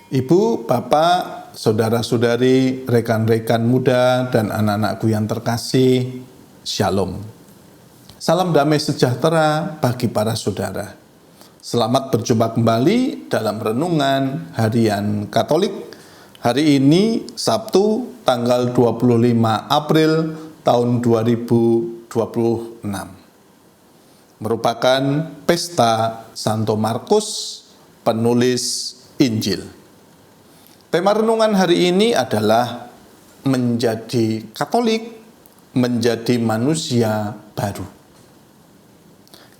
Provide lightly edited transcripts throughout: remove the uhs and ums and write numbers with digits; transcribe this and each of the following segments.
Ibu, Bapak, saudara-saudari, rekan-rekan muda, dan anak-anakku yang terkasih, Shalom. Salam damai sejahtera bagi para saudara. Selamat berjumpa kembali dalam Renungan Harian Katolik. Hari ini, Sabtu, tanggal 25 April tahun 2026. Merupakan pesta Santo Markus, penulis Injil. Tema renungan hari ini adalah menjadi Katolik, menjadi manusia baru.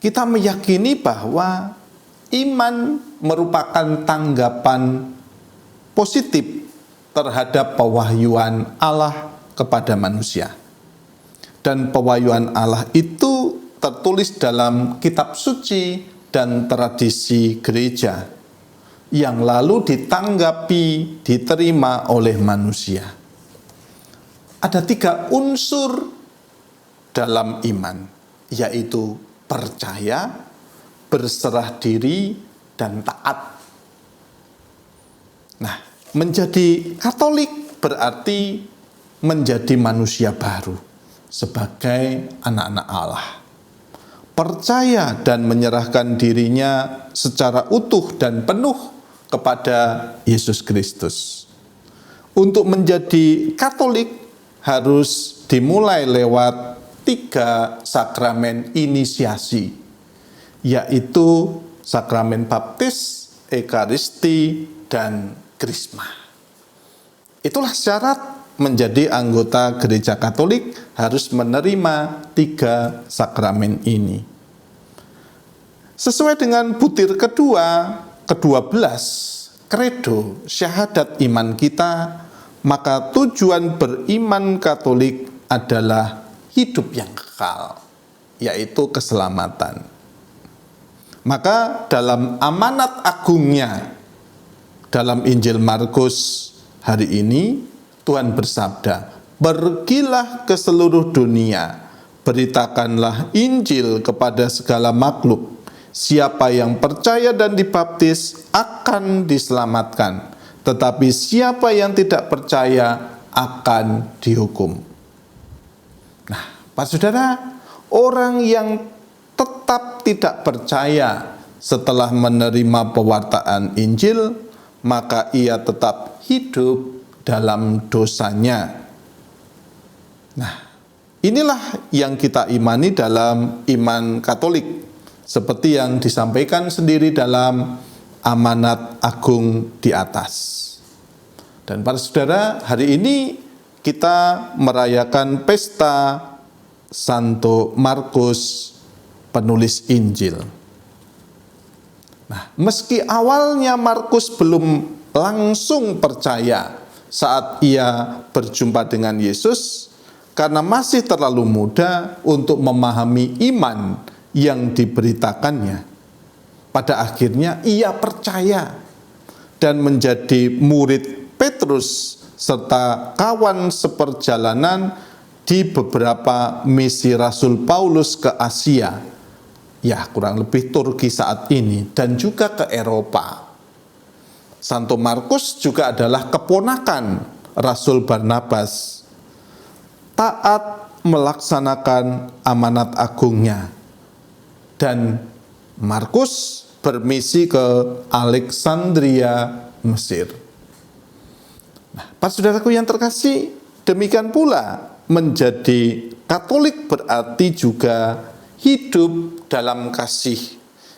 Kita meyakini bahwa iman merupakan tanggapan positif terhadap pewahyuan Allah kepada manusia. Dan pewahyuan Allah itu tertulis dalam kitab suci dan tradisi gereja, yang lalu ditanggapi, diterima oleh manusia. Ada 3 unsur dalam iman, yaitu percaya, berserah diri, dan taat. Nah, menjadi Katolik berarti menjadi manusia baru sebagai anak-anak Allah. Percaya dan menyerahkan dirinya secara utuh dan penuh kepada Yesus Kristus. Untuk menjadi Katolik harus dimulai lewat 3 sakramen inisiasi, yaitu sakramen baptis, ekaristi, dan krisma. Itulah syarat menjadi anggota gereja Katolik, harus menerima 3 sakramen ini. Sesuai dengan butir ke-12 kredo syahadat iman kita, maka tujuan beriman Katolik adalah hidup yang kekal, yaitu keselamatan. Maka dalam amanat agungnya dalam Injil Markus hari ini, Tuhan bersabda, "Pergilah ke seluruh dunia, beritakanlah Injil kepada segala makhluk. Siapa yang percaya dan dibaptis akan diselamatkan, tetapi siapa yang tidak percaya akan dihukum." Nah, Pak Saudara, orang yang tetap tidak percaya setelah menerima pewartaan Injil, maka ia tetap hidup dalam dosanya. Nah, inilah yang kita imani dalam iman Katolik, seperti yang disampaikan sendiri dalam amanat agung di atas. Dan para saudara, hari ini kita merayakan pesta Santo Markus, penulis Injil. Nah, meski awalnya Markus belum langsung percaya saat ia berjumpa dengan Yesus, karena masih terlalu muda untuk memahami iman yang diberitakannya, pada akhirnya ia percaya dan menjadi murid Petrus serta kawan seperjalanan di beberapa misi Rasul Paulus ke Asia, ya kurang lebih Turki saat ini, dan juga ke Eropa. Santo Markus juga adalah keponakan Rasul Barnabas, taat melaksanakan amanat agungnya. Dan Markus bermisi ke Alexandria, Mesir. Nah, para saudaraku yang terkasih, demikian pula menjadi Katolik berarti juga hidup dalam kasih,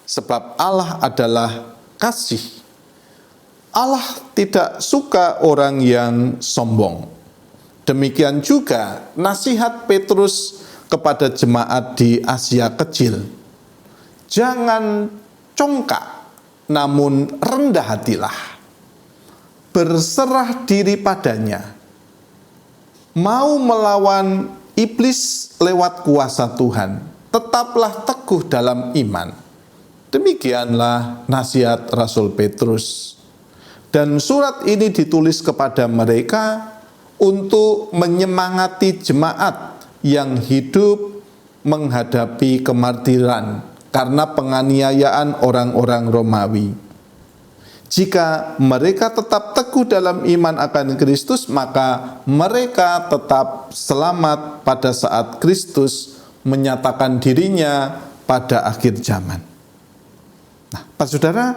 sebab Allah adalah kasih. Allah tidak suka orang yang sombong. Demikian juga nasihat Petrus kepada jemaat di Asia Kecil. Jangan congkak, namun rendah hatilah. Berserah diri padanya. Mau melawan iblis lewat kuasa Tuhan, tetaplah teguh dalam iman. Demikianlah nasihat Rasul Petrus. Dan surat ini ditulis kepada mereka untuk menyemangati jemaat yang hidup menghadapi kemartiran karena penganiayaan orang-orang Romawi. Jika mereka tetap teguh dalam iman akan Kristus, maka mereka tetap selamat pada saat Kristus menyatakan dirinya pada akhir zaman. Nah, Pak Saudara,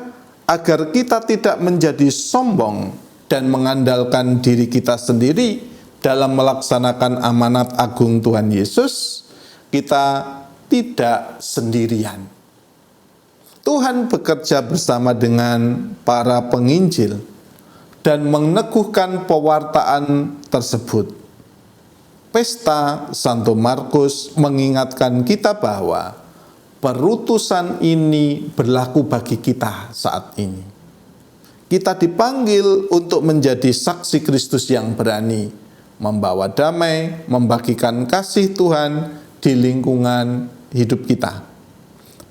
agar kita tidak menjadi sombong dan mengandalkan diri kita sendiri dalam melaksanakan amanat agung Tuhan Yesus, kita tidak sendirian. Tuhan bekerja bersama dengan para penginjil dan meneguhkan pewartaan tersebut. Pesta Santo Markus mengingatkan kita bahwa perutusan ini berlaku bagi kita saat ini. Kita dipanggil untuk menjadi saksi Kristus yang berani, membawa damai, membagikan kasih Tuhan di lingkungan hidup kita,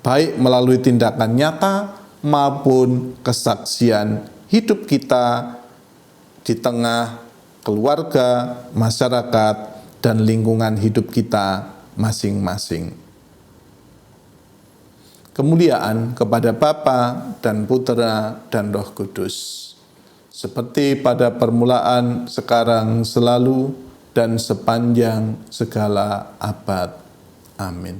baik melalui tindakan nyata maupun kesaksian hidup kita di tengah keluarga, masyarakat, dan lingkungan hidup kita masing-masing. Kemuliaan kepada Bapa dan Putera dan Roh Kudus, seperti pada permulaan, sekarang, selalu, dan sepanjang segala abad. Amin.